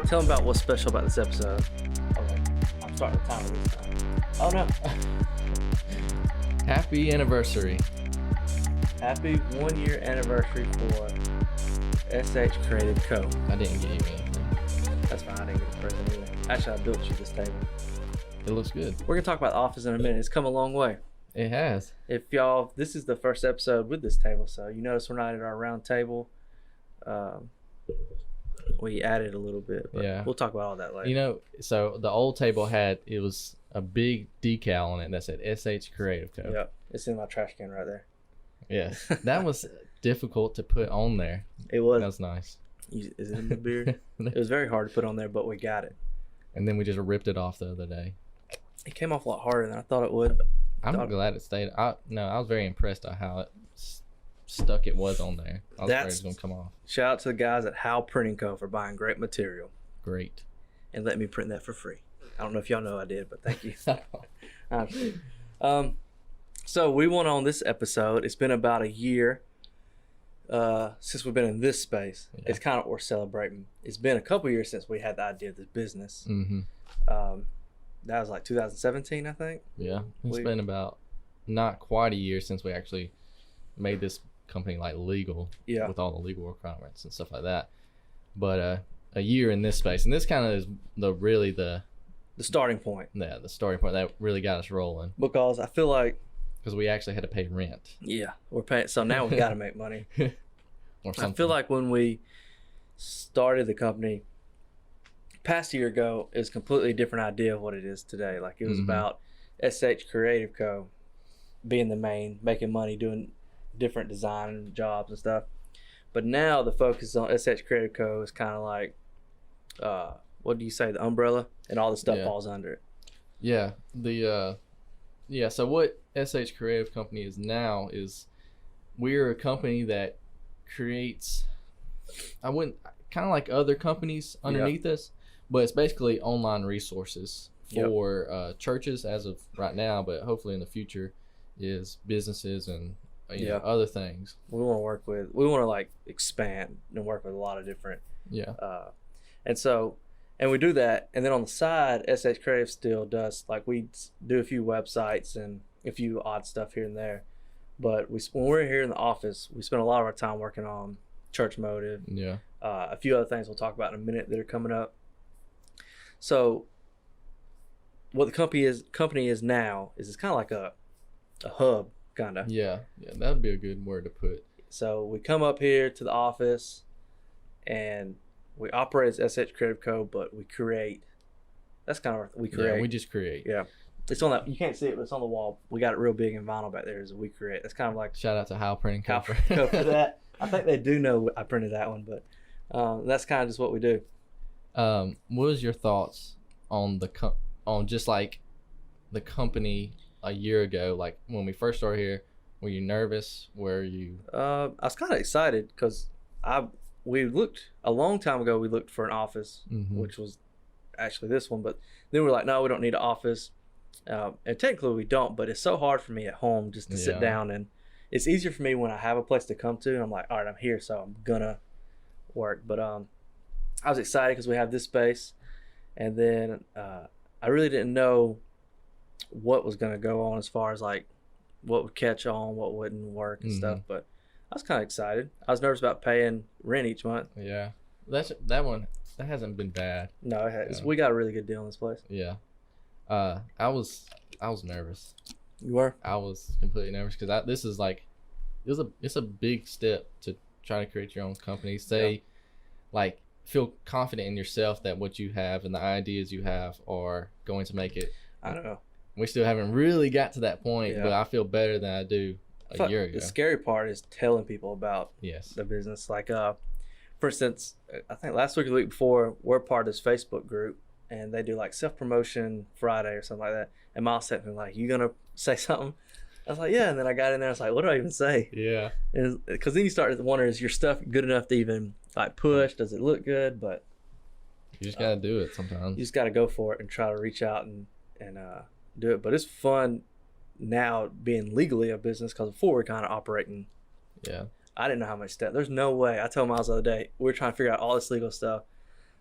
Tell them about what's special about this episode. Okay, I'm starting the timer this time. Oh no. Happy anniversary. Happy 1 year anniversary for SH Creative Co. I didn't get you anything. That's fine, I didn't get a present either. Actually, I built you this table. It looks good. We're going to talk about the office in a minute. It's come a long way. It has. If y'all, this is the first episode with this table, so you notice we're not at our round table. We added a little bit, but Yeah. we'll talk about all that later. You know, so the old table it was a big decal on it that said SH Creative Co. Yep, it's in my trash can right there. Yes. That was difficult to put on there. It was. That was nice. Is it in the beard? It was very hard to put on there, but we got it. And then we just ripped it off the other day. It came off a lot harder than I thought it would. I'm glad it stayed. I was very impressed at how stuck it was on there. I was afraid it was going to come off. Shout out to the guys at Hal Printing Co. for buying great material Great. and letting me print that for free. I don't know if y'all know I did, but thank you. So we went on this episode. It's been about a year since we've been in this space. Yeah. It's kind of what we're celebrating. It's been a couple years since we had the idea of this business. Mm-hmm. That was like 2017, I think. Yeah. It's been about not quite a year since we actually made this company like legal. Yeah. With all the legal requirements and stuff like that. But a year in this space, and this kind of is the starting point. Yeah, the starting point that really got us rolling, Because I feel like, because we actually had to pay rent yeah, we're paying. So now we got to make money. or something. I feel like when we started the company past year ago, it was a completely different idea of what it is today. Like it was Mhm. about SH Creative Co. being the main, making money, doing different design jobs and stuff. But now the focus on SH Creative Co. is kind of like, what do you say, the umbrella, and all the stuff Yeah. falls under it. Yeah, so what SH Creative Company is now is we're a company that creates, I wouldn't, kind of like other companies underneath us, but it's basically online resources for churches as of right now, but hopefully in the future is businesses and you know, other things. We want to like expand and work with a lot of different, and we do that. And then on the side, SH Creative still does, like, we do a few websites and a few odd stuff here and there. But when we're here in the office, we spend a lot of our time working on Church Motive. Yeah. A few other things we'll talk about in a minute that are coming up. So what the company is now is it's kind of like a hub, kind of. Yeah, that'd be a good word to put. So we come up here to the office and we operate as SH Creative Co., but we create. That's kind of we create. Yeah, we just create. Yeah. It's on that. You can't see it, but it's on the wall. We got it real big in vinyl back there. Is we create. That's kind of like Shout out to Hal Printing Co. for that. I think they do know I printed that one, but that's kind of just what we do. What was your thoughts on just like the company a year ago? Like when we first started here, were you nervous? Were you? I was kind of excited because we looked a long time ago. We looked for an office, Mhm. which was actually this one, but then we're like, no, we don't need an office. And technically we don't, but it's so hard for me at home just to sit down, and it's easier for me when I have a place to come to and I'm like, all right, I'm here, so I'm gonna work. But I was excited because we have this space, and then I really didn't know what was gonna go on as far as like what would catch on, what wouldn't work and stuff. But I was kind of excited. I was nervous about paying rent each month. Yeah, that hasn't been bad. No, it has. Yeah. We got a really good deal in this place. Yeah, I was nervous. You were? I was completely nervous because this is like, it's a big step to try to create your own company. Like feel confident in yourself that what you have and the ideas you have are going to make it. I don't know. We still haven't really got to that point, Yeah. but I feel better than I do a year ago. The scary part is telling people about Yes. the business. Like, for instance, I think last week or the week before, we're part of this Facebook group, and they do like self-promotion Friday or something like that. And Miles said to me, like, you gonna say something? I was like, yeah. And then I got in there, I was like, what do I even say? Yeah. Because then you start to wonder, is your stuff good enough to even like push? Does it look good? But You just gotta do it sometimes. you just got to go for it and try to reach out and do it. But it's fun now being legally a business, because before we're kind of operating. Yeah. I didn't know how much step. There's no way. I told Miles the other day, we were trying to figure out all this legal stuff.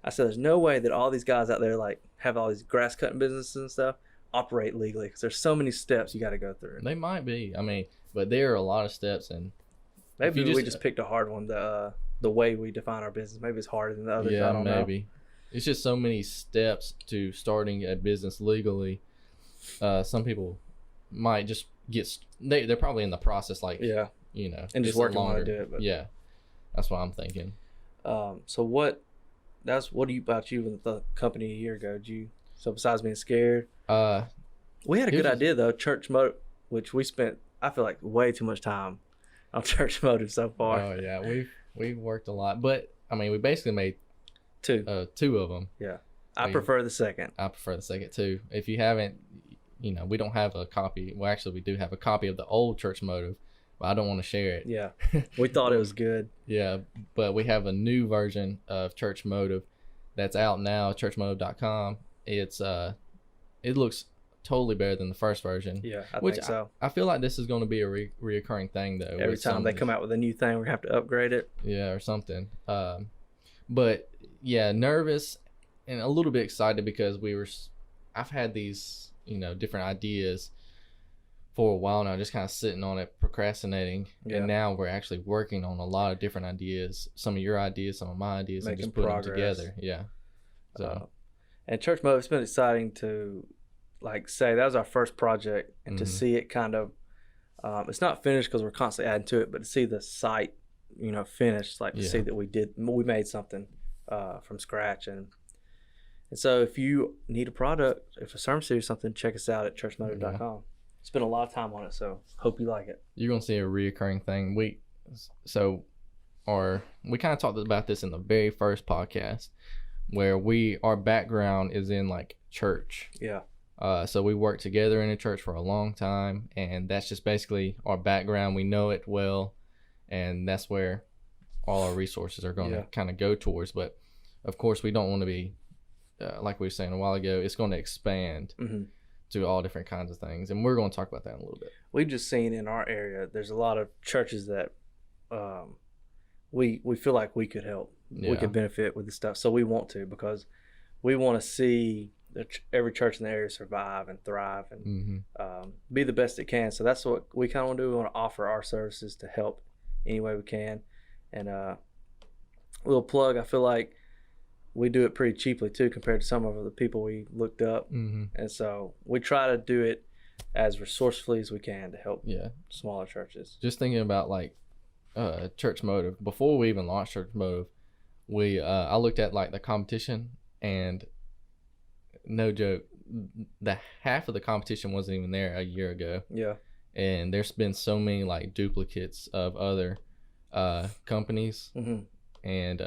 I said, there's no way that all these guys out there like have all these grass cutting businesses and stuff operate legally because there's so many steps you got to go through. They might be. I mean, but there are a lot of steps, and maybe we just picked a hard one. The way we define our business, maybe it's harder than the others. Yeah, I don't know. It's just so many steps to starting a business legally. Some people might just they're probably in the process, like and just working on to do it. But yeah, that's what I'm thinking. So what about you with the company a year ago? So besides being scared, we had a good idea though, Church Motive, which we spent, I feel like, way too much time on Church Motive so far. Oh yeah, we've worked a lot, but I mean, we basically made two of them. Yeah, I prefer the second. I prefer the second too. If you haven't, we don't have a copy. Well, actually, we do have a copy of the old Church Motive, but I don't want to share it. Yeah, we thought it was good. Yeah, but we have a new version of Church Motive that's out now, churchmotive.com. It looks totally better than the first version. Yeah, I think so. I feel like this is going to be a reoccurring thing though. Every time they come out with a new thing, we're gonna have to upgrade it. Yeah, or something. But yeah, nervous and a little bit excited because I've had these, different ideas for a while now, just kind of sitting on it, procrastinating. Yeah. And now we're actually working on a lot of different ideas. Some of your ideas, some of my ideas, and just putting them together. Yeah. So. And Church Motive, it's been exciting to say that was our first project, and to see it kind of, it's not finished because we're constantly adding to it, but to see the site, finished, to see that we made something from scratch. And so if you need a product, if a sermon series or something, check us out at churchmotive.com. Yeah. Spent a lot of time on it, so hope you like it. You're gonna see a reoccurring thing. We kind of talked about this in the very first podcast, where our background is in church. Yeah. So we worked together in a church for a long time, and that's just basically our background. We know it well, and that's where all our resources are going to kind of go towards. But of course, we don't want to be like we were saying a while ago. It's going to expand to all different kinds of things, and we're going to talk about that in a little bit. We've just seen in our area, there's a lot of churches that we feel like we could help. We could benefit with this stuff, so we want to, because we want to see every church in the area survive and thrive and be the best it can. So that's what we kind of want to do. We want to offer our services to help any way we can. And a little plug, I feel like we do it pretty cheaply too compared to some of the people we looked up. And so we try to do it as resourcefully as we can to help smaller churches. Just thinking about Church Motive, before we even launched Church Motive, I looked at the competition, and no joke, the half of the competition wasn't even there a year ago. Yeah. And there's been so many duplicates of other companies, and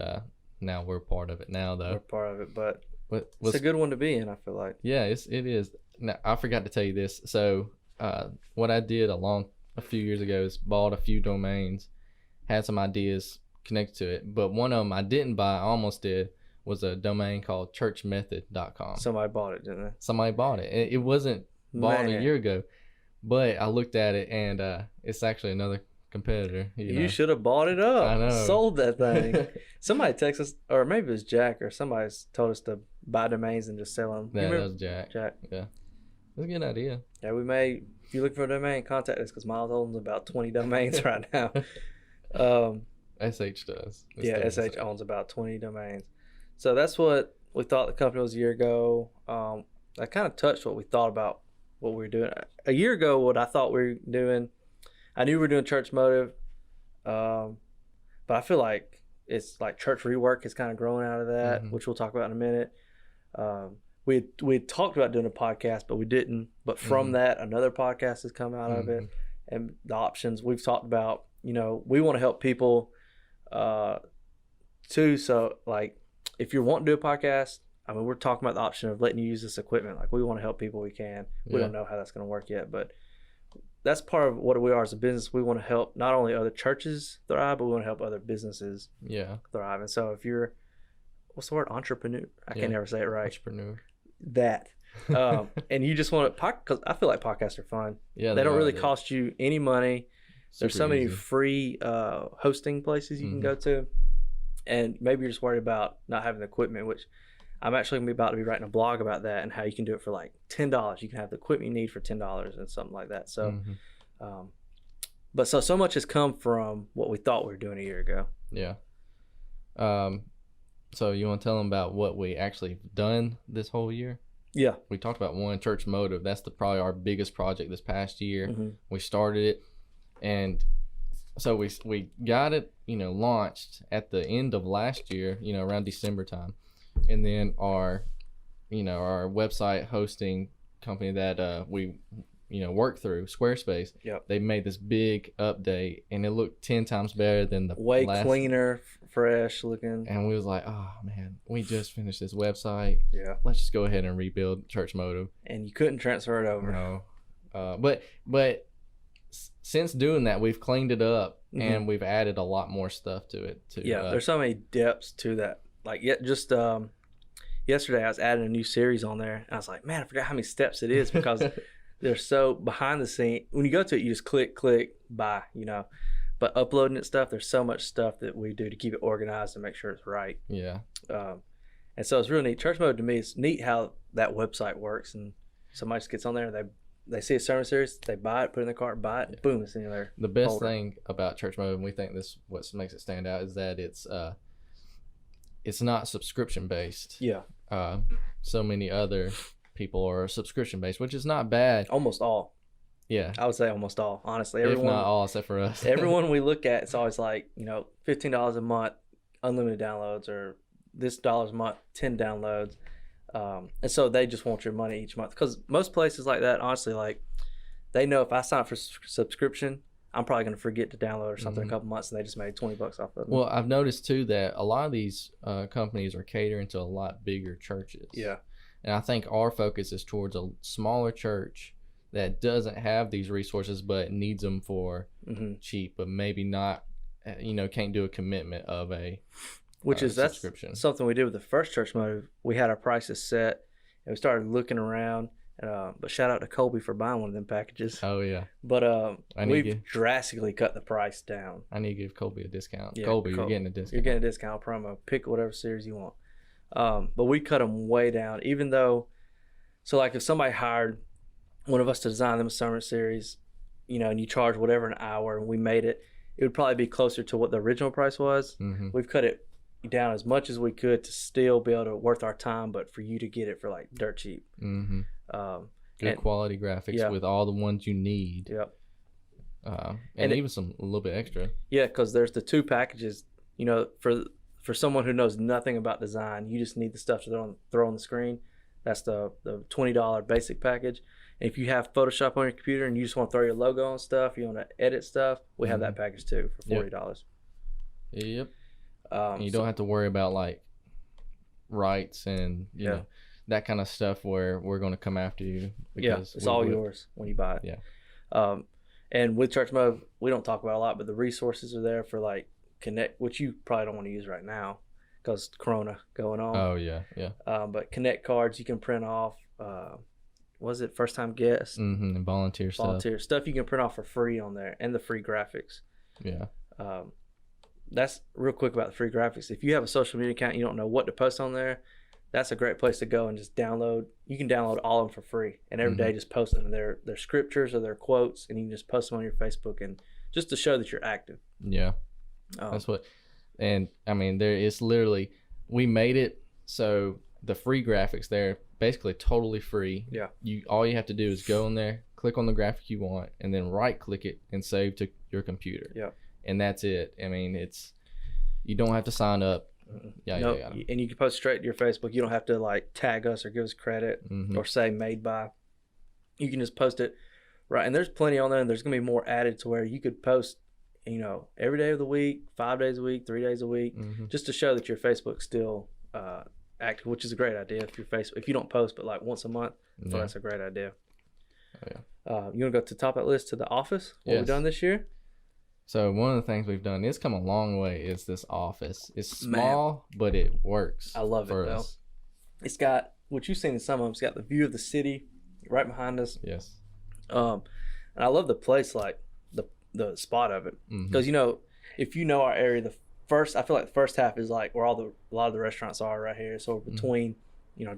now we're part of it now, though. We're part of it, but it's a good one to be in, I feel like. Yeah, it is. Now, I forgot to tell you this. So what I did a few years ago is bought a few domains, had some ideas connected to it, but one of them I didn't buy, I almost did, was a domain called churchmethod.com. Somebody bought it, didn't they? Somebody bought it. It wasn't bought a year ago, but I looked at it, and it's actually another competitor. You should have bought it up. I know. Sold that thing. Somebody texted us, or maybe it was Jack, or somebody told us to buy domains and just sell them. Yeah, that was Jack. Yeah. That's a good idea. Yeah, if you're looking for a domain, contact us, because Miles owns about 20 domains right now. SH does. SH owns about 20 domains. So that's what we thought the company was a year ago. I kind of touched what we thought about what we were doing. A year ago, what I thought we were doing, I knew we were doing Church Motive, but I feel like it's church rework is kind of growing out of that, which we'll talk about in a minute. We had talked about doing a podcast, but we didn't. But from that, another podcast has come out of it, and the options we've talked about. We want to help people too. So if you're wanting to do a podcast, I mean, we're talking about the option of letting you use this equipment. We want to help people we can. We don't know how that's going to work yet, but that's part of what we are as a business. We want to help not only other churches thrive, but we want to help other businesses thrive. And so if you're, what's the word? Entrepreneur? I can never say it right. Entrepreneur. That. And you just want to, because I feel like podcasts are fun. Yeah. They don't really cost you any money. There's so many free hosting places you can go to. And maybe you're just worried about not having the equipment, which I'm actually going to be about to be writing a blog about that and how you can do it for like $10. You can have the equipment you need for $10 and something like that. So, but so much has come from what we thought we were doing a year ago. Yeah. So you want to tell them about what we actually done this whole year? Yeah. We talked about one, Church Motive. That's probably our biggest project this past year. We started it, and so we got it, launched at the end of last year, around December time. And then our website hosting company that we work through, Squarespace. Yep. They made this big update, and it looked 10 times better than the way cleaner, fresh looking. And we was like, oh man, we just finished this website. Yeah. Let's just go ahead and rebuild Church Motive. And you couldn't transfer it over. No. But since doing that, we've cleaned it up and we've added a lot more stuff to it too. Yeah, there's so many depths to that. Like yesterday I was adding a new series on there, and I was like, man, I forgot how many steps it is because they're so behind the scene. When you go to it, you just click, buy, But uploading it stuff, there's so much stuff that we do to keep it organized and make sure it's right. Yeah. And so it's really neat. Church Mode to me, it's neat how that website works, and somebody just gets on there, they see a sermon series, they buy it, put it in their cart, buy it, boom, it's in there. The best thing about Church Mode, and we think this what makes it stand out, is that it's not subscription based. Yeah. So many other people are subscription based, which is not bad. Almost all. Yeah. I would say almost all, honestly. If not all, except for us. Everyone we look at, it's always like, $15 a month, unlimited downloads, or this $1 a month, 10 downloads. And so they just want your money each month. Because most places like that, honestly, like, they know if I sign up for subscription, I'm probably going to forget to download or something in a couple months, and they just made $20 off of it. Well, I've noticed, too, that a lot of these companies are catering to a lot bigger churches. Yeah. And I think our focus is towards a smaller church that doesn't have these resources but needs them for cheap, but maybe not, can't do a commitment of a subscription. That's something we did with the first Church Motive. We had our prices set, and we started looking around. But shout out to Colby for buying one of them packages. Oh, yeah. But we've drastically cut the price down. I need to give Colby a discount. Yeah, Colby, you're getting a discount. You're getting a discount promo. Pick whatever series you want. But we cut them way down, even though, so like if somebody hired one of us to design them a sermon series, and you charge whatever an hour, and we made it, it would probably be closer to what the original price was. We've cut it down as much as we could to still be able to worth our time, but for you to get it for like dirt cheap. Good quality graphics with all the ones you need. Yep. And even a little bit extra. Yeah, because there's the two packages. For someone who knows nothing about design, you just need the stuff to throw on the screen. That's the $20 basic package. And if you have Photoshop on your computer and you just want to throw your logo on stuff, you want to edit stuff, we have that package too for $40. Yep. And you don't have to worry about like rights and you know that kind of stuff where we're going to come after you. Because it's all yours when you buy it. Yeah. And with Church Mode, we don't talk about a lot, but the resources are there for like Connect, which you probably don't want to use right now because Corona going on. Oh yeah. But Connect cards you can print off. Was it first time guest? And volunteer stuff you can print off for free on there, and the free graphics. Yeah. That's real quick about the free graphics. If you have a social media account, you don't know what to post on there, that's a great place to go and just download. You can download all of them for free, and every day just post them. Their scriptures or their quotes, and you can just post them on your Facebook, and just to show that you're active. Yeah, that's what. And I mean, it's literally, we made it so the free graphics there basically totally free. Yeah. All you have to do is go in there, click on the graphic you want, and then right click it and save to your computer. Yeah. And that's it. I mean, you don't have to sign up. And you can post straight to your Facebook. You don't have to like tag us or give us credit or say made by. You can just post it, right? And there's plenty on there, and there's gonna be more added to where you could post, every day of the week, 5 days a week, 3 days a week, just to show that your Facebook's still active, which is a great idea. If you don't post but like once a month, so that's a great idea. Oh, yeah. You want to go to the top of that list to the office? What we've done this year? So one of the things we've done, it's come a long way, is this office. It's small, but it works. I love it, though. It's got, what you've seen in some of them, it's got the view of the city right behind us. Yes. And I love the place, like the spot of it. Because, if you know our area, I feel like the first half is like where a lot of the restaurants are right here. So between,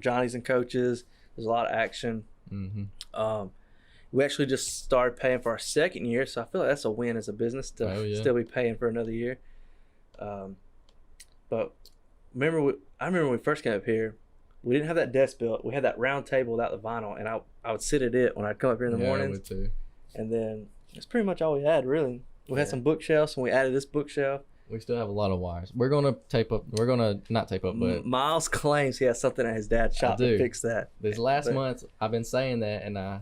Johnny's and Coach's, there's a lot of action. Mm-hmm. We actually just started paying for our second year, so I feel like that's a win as a business to still be paying for another year. But I remember when we first came up here, we didn't have that desk built. We had that round table without the vinyl, and I would sit at it when I'd come up here in the mornings. Yeah, me too. And then that's pretty much all we had, really. We had some bookshelves, and we added this bookshelf. We still have a lot of wires. We're gonna not tape up, but Miles claims he has something at his dad's shop to fix that. This last month, I've been saying that, and I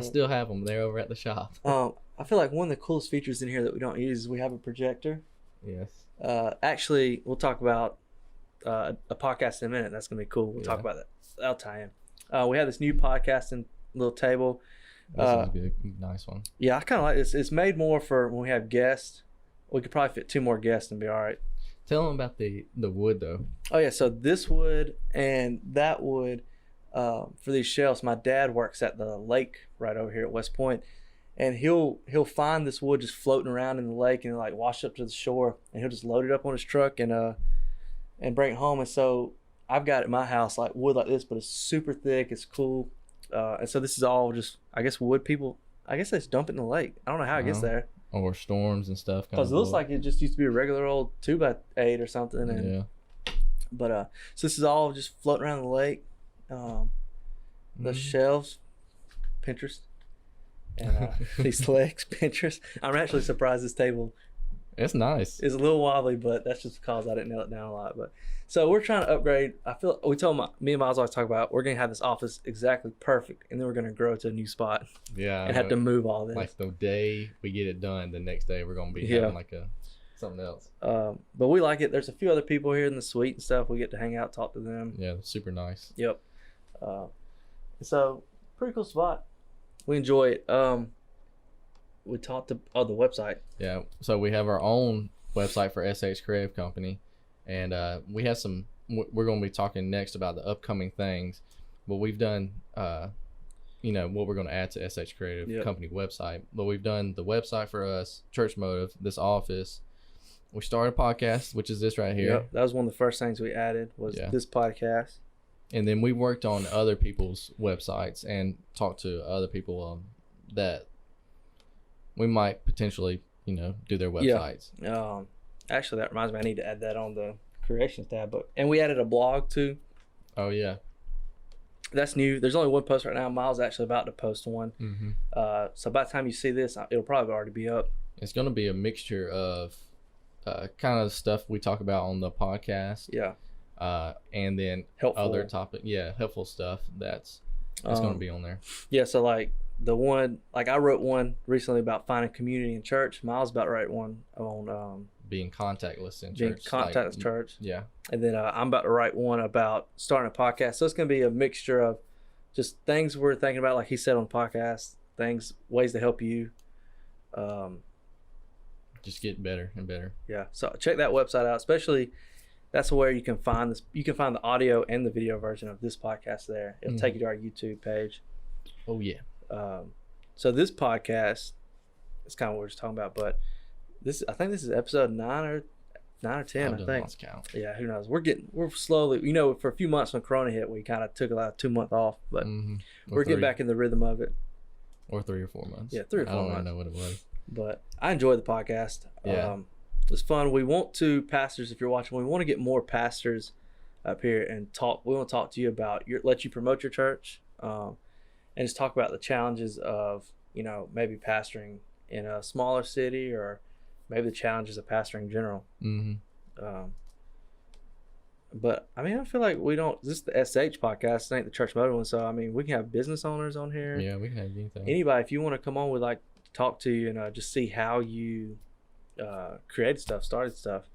still have them. They're over at the shop. I feel like one of the coolest features in here that we don't use is we have a projector. Yes. Actually, we'll talk about a podcast in a minute. That's gonna be cool. We'll talk about that. That'll tie in. We have this new podcasting little table. This is a good, nice one. Yeah, I kind of like this. It's made more for when we have guests. We could probably fit 2 more guests and be all right. Tell them about the wood though. Oh yeah, so this wood and that wood for these shelves. My dad works at the lake right over here at West Point, and he'll find this wood just floating around in the lake and like wash up to the shore, and he'll just load it up on his truck and bring it home. And so I've got at my house like wood like this, but it's super thick. It's cool, and so this is all just I guess wood people. I guess they just dump it in the lake. I don't know how it gets there. Or storms and stuff. Because it looks like it just used to be a regular old 2x8 or something. And, yeah. But so this is all just floating around the lake. The shelves, Pinterest, and these legs, Pinterest. I'm actually surprised this table. It's nice. It's a little wobbly, but that's just because I didn't nail it down a lot. But so we're trying to upgrade. I feel we told me and Miles always talk about we're gonna have this office exactly perfect, and then we're gonna grow to a new spot. Yeah, and have to move all this. Like the day we get it done, the next day we're gonna be having like something else. But we like it. There's a few other people here in the suite and stuff. We get to hang out, talk to them. Yeah, super nice. Yep. So pretty cool spot. We enjoy it. We talked to the website. Yeah, so we have our own website for SH Creative Company, and we have we're going to be talking next about the upcoming things, but we've done what we're going to add to SH Creative Company website. But we've done the website for us, Church Motive, this office. We started a podcast, which is this right here. Yep, that was one of the first things we added was this podcast. And then we worked on other people's websites and talked to other people that we might potentially, do their websites. Yeah. Actually, that reminds me, I need to add that on the creations tab. And we added a blog too. Oh yeah, that's new. There's only one post right now. Miles is actually about to post one. Mm-hmm. So by the time you see this, it'll probably already be up. It's going to be a mixture of kind of stuff we talk about on the podcast. Yeah. And then other topic. Yeah, helpful stuff that's going to be on there. Yeah. So like. The one, like I wrote one recently about finding community in church. Miles about to write one on being contactless in church. Being contactless church. Yeah. And then I'm about to write one about starting a podcast. So it's going to be a mixture of just things we're thinking about, like he said on the podcast, ways to help you. Just get better and better. Yeah. So check that website out, especially that's where you can find this. You can find the audio and the video version of this podcast there. It'll take you to our YouTube page. Oh, yeah. So this podcast is kind of what we're just talking about, but I think this is episode 9 or 10. I think. Lost count. Yeah, who knows? We're slowly, for a few months when Corona hit, we kind of took a 2 month off, but we're getting back in the rhythm of it. Or 3 or 4 months. Yeah, 3 or 4 months. I don't know what it was, but I enjoyed the podcast. Yeah, it was fun. We want to pastors, if you're watching, we want to get more pastors up here and talk. We want to talk to you about let you promote your church. And just talk about the challenges of, maybe pastoring in a smaller city or maybe the challenges of pastoring in general. Mm-hmm. But, I feel like this is the SH podcast. It ain't the Church Motive one. So, we can have business owners on here. Yeah, we can have anything. Anybody, if you want to come on, we'd like to talk to you and just see how you created stuff, started stuff.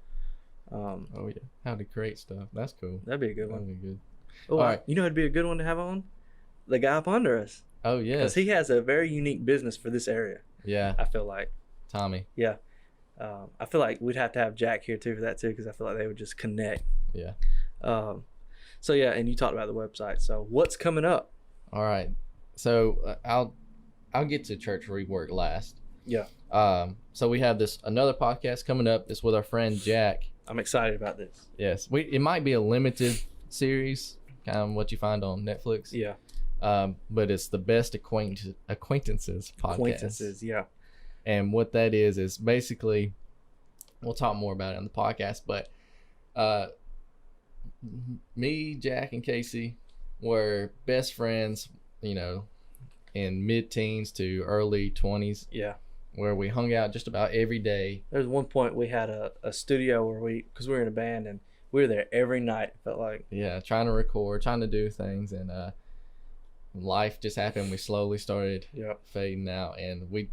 Oh, yeah. How to create stuff. That's cool. That'd be a good one. That'd be good. Oh, all right. It'd be a good one to have on? The guy up under us. Oh, yeah. Because he has a very unique business for this area. Yeah. I feel like. Tommy. Yeah. I feel like we'd have to have Jack here too for that too, because I feel like they would just connect. Yeah. So yeah, and you talked about the website. So what's coming up? All right. So I'll get to church rework last. Yeah. So we have another podcast coming up. It's with our friend Jack. I'm excited about this. Yes, it might be a limited series, kind of what you find on Netflix. Yeah. But it's the best acquaintances podcast. Acquaintances, yeah. And what that is basically, we'll talk more about it on the podcast, but me, Jack, and Casey were best friends, in mid-teens to early 20s. Yeah. Where we hung out just about every day. There was one point we had a studio where because we were in a band and we were there every night, it felt like. Yeah, trying to record, trying to do things, and life just happened. We slowly started fading out, and we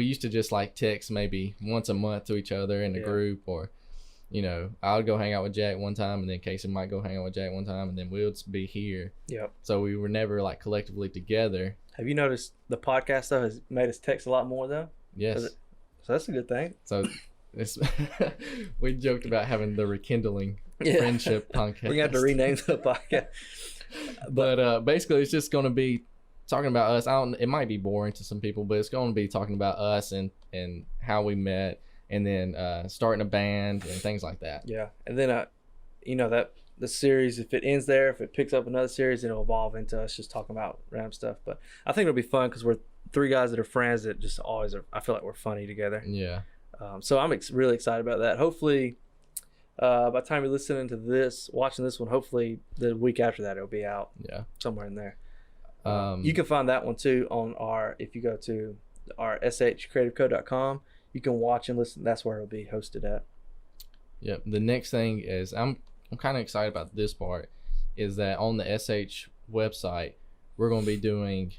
used to just like text maybe once a month to each other in a group, or I would go hang out with Jack one time, and then Casey might go hang out with Jack one time, and then we'll be here. Yep. So we were never like collectively together. Have you noticed the podcast stuff has made us text a lot more though? Yes. So that's a good thing. So we joked about having the rekindling friendship podcast. We're gonna have to rename the podcast. But basically, it's just going to be talking about us. It might be boring to some people, but it's going to be talking about us and how we met, and then starting a band and things like that. Yeah, and then that the series, if it ends there, if it picks up another series, it'll evolve into us just talking about random stuff. But I think it'll be fun because we're three guys that are friends that just always are. I feel like we're funny together. Yeah. So I'm really excited about that. Hopefully, by the time you're listening to this, watching this one, hopefully the week after that it'll be out. Yeah. Somewhere in there. You can find that one too on if you go to our shcreativeco.com, you can watch and listen. That's where it'll be hosted at. Yep. The next thing is I'm kind of excited about this part, is that on the SH website we're going to be doing,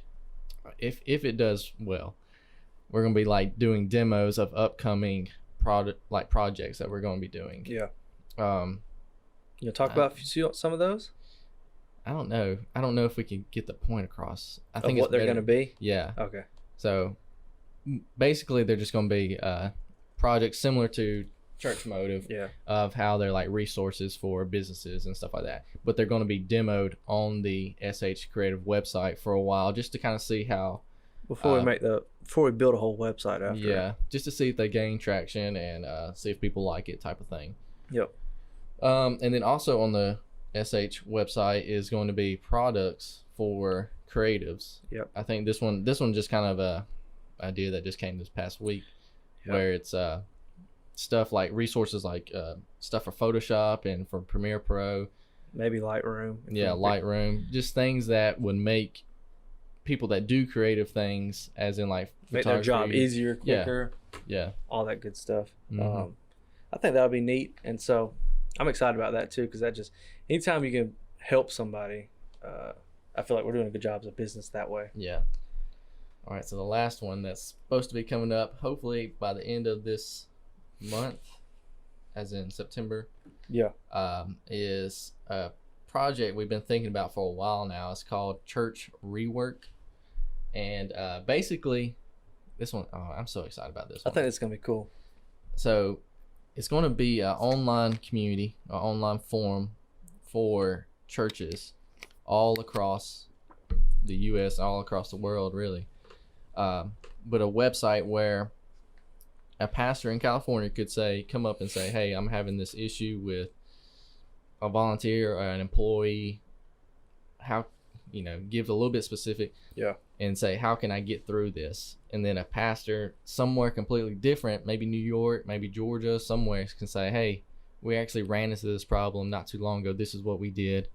if it does well, we're going to be like doing demos of upcoming projects that we're going to be doing. Yeah. Talk about some of those. I don't know if we can get the point across. I think what they're going to be. Yeah. Okay. So basically they're just going to be projects similar to Church Motive, of how they're like resources for businesses and stuff like that, but they're going to be demoed on the SH Creative website for a while, just to kind of see how before we build a whole website after. Yeah, just to see if they gain traction and see if people like it, type of thing. Yep. And then also on the SH website is going to be products for creatives. Yep. I think this one just kind of a idea that just came this past week, where it's stuff like resources like stuff for Photoshop and for Premiere Pro, maybe Lightroom. Lightroom, just things that would make people that do creative things, as in like make their job easier, quicker, all that good stuff. Mm-hmm. I think that would be neat, and so I'm excited about that too, because that just, anytime you can help somebody, I feel like we're doing a good job as a business that way. Yeah. All right, so the last one that's supposed to be coming up, hopefully by the end of this month, as in September, is a project we've been thinking about for a while now. It's called Church Rework, and basically this one, I'm so excited about this one. I think it's gonna be cool. So it's going to be an online community, an online forum for churches all across the U.S., all across the world, really, but a website where a pastor in California could come up and say, hey, I'm having this issue with a volunteer or an employee. How, give a little bit specific. Yeah. And say, how can I get through this? And then a pastor somewhere completely different, maybe New York, maybe Georgia, somewhere, can say, hey, we actually ran into this problem not too long ago. This is what we did,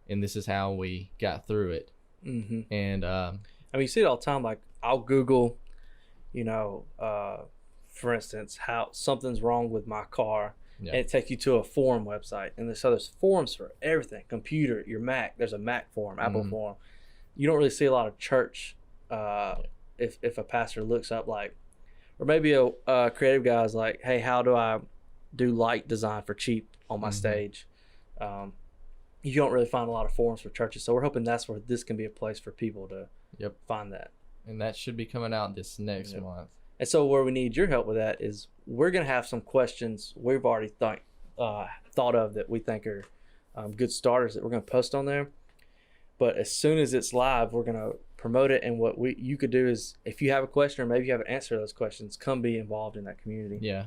and this is how we got through it. Mm-hmm. And you see it all the time. Like, I'll Google, for instance, how something's wrong with my car, and it takes you to a forum website. And there's forums for everything: computer, your Mac. There's a Mac forum, Apple forum. You don't really see a lot of church. If a pastor looks up or maybe a creative guy is like, hey, how do I do light design for cheap on my stage? You don't really find a lot of forums for churches. So we're hoping that's where this can be a place for people to find that. And that should be coming out this next month. And so where we need your help with that is we're going to have some questions we've already thought of that we think are good starters that we're going to post on there. But as soon as it's live, we're gonna promote it. And what you could do is, if you have a question or maybe you have an answer to those questions, come be involved in that community. Yeah,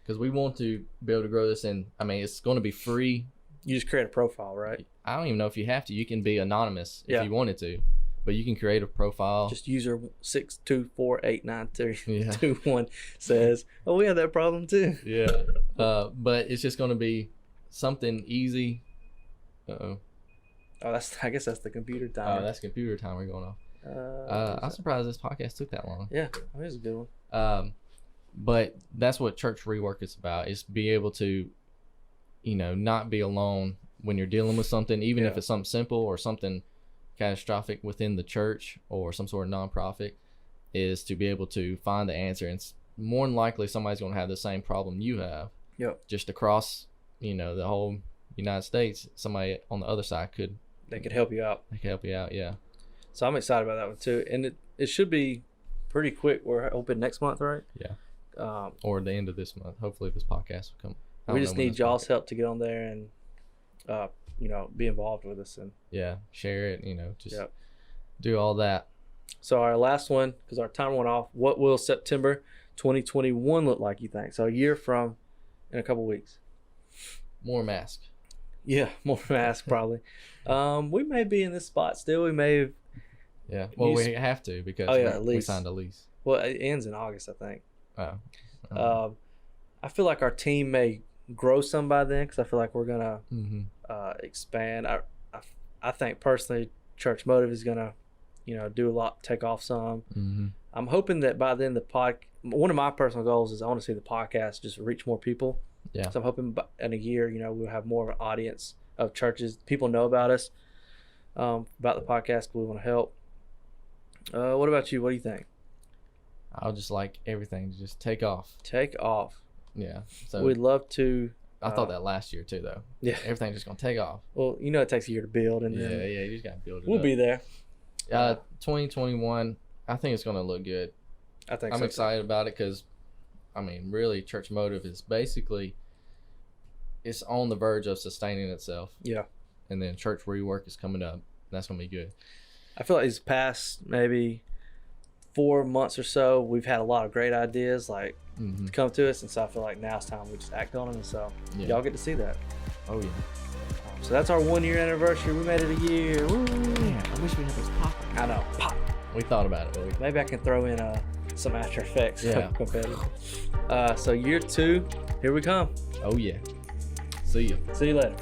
because we want to be able to grow this, and I mean, it's going to be free. You just create a profile, right? I don't even know if you have to. You can be anonymous Yeah. if you wanted to, but you can create a profile. Just user 6248921 Yeah. says, "Oh, we have that problem too." Yeah. But it's just going to be something easy. Uh-oh. Oh, I guess that's the computer timer. Oh, that's computer timer going off. I'm surprised this podcast took that long. Yeah, that was a good one. But that's what Church Rework is about, is be able to, not be alone when you're dealing with something, even if it's something simple or something catastrophic within the church or some sort of nonprofit, is to be able to find the answer. And it's more than likely somebody's going to have the same problem you have. Yep. Just across, the whole United States, somebody on the other side could help you out. They could help you out, yeah. So I'm excited about that one too. And it should be pretty quick. We're open next month, right? Yeah. Or the end of this month. Hopefully this podcast will come. We just need y'all's help to get on there and be involved with us, and share it, do all that. So our last one, because our timer went off, what will September 2021 look like, you think? So a year from in a couple weeks. More masks. Yeah, more masks probably. We may be in this spot still. We may have. Yeah. Well, we have to because we signed a lease. Well, it ends in August, I think. Oh. I feel like our team may grow some by then, because I feel like we're gonna expand. I think personally, Church Motive is gonna, do a lot, take off some. Mm-hmm. I'm hoping that by then one of my personal goals is I want to see the podcast just reach more people. Yeah. So I'm hoping in a year, we'll have more of an audience of churches. People know about us, about the podcast. We want to help. What about you? What do you think? I would just like everything to just take off. Take off. Yeah. So we'd love to. I thought that last year too, though. Yeah. Everything's just gonna take off. Well, it takes a year to build, and then you just gotta build it. We'll be there. 2021. I think it's gonna look good. I'm excited about it because, really, Church Motive is basically, it's on the verge of sustaining itself. Yeah. And then Church Rework is coming up. That's gonna be good. I feel like these past maybe 4 months or so, we've had a lot of great ideas come to us, and so I feel like now it's time we just act on them, and so y'all get to see that. Oh yeah. So that's our 1 year anniversary. We made it a year. Woo! Man, I wish we had those popping. I know. Pop. We thought about it. Maybe I can throw in some After Effects. Yeah. Competitive. So year 2, here we come. Oh yeah. See ya. See you later.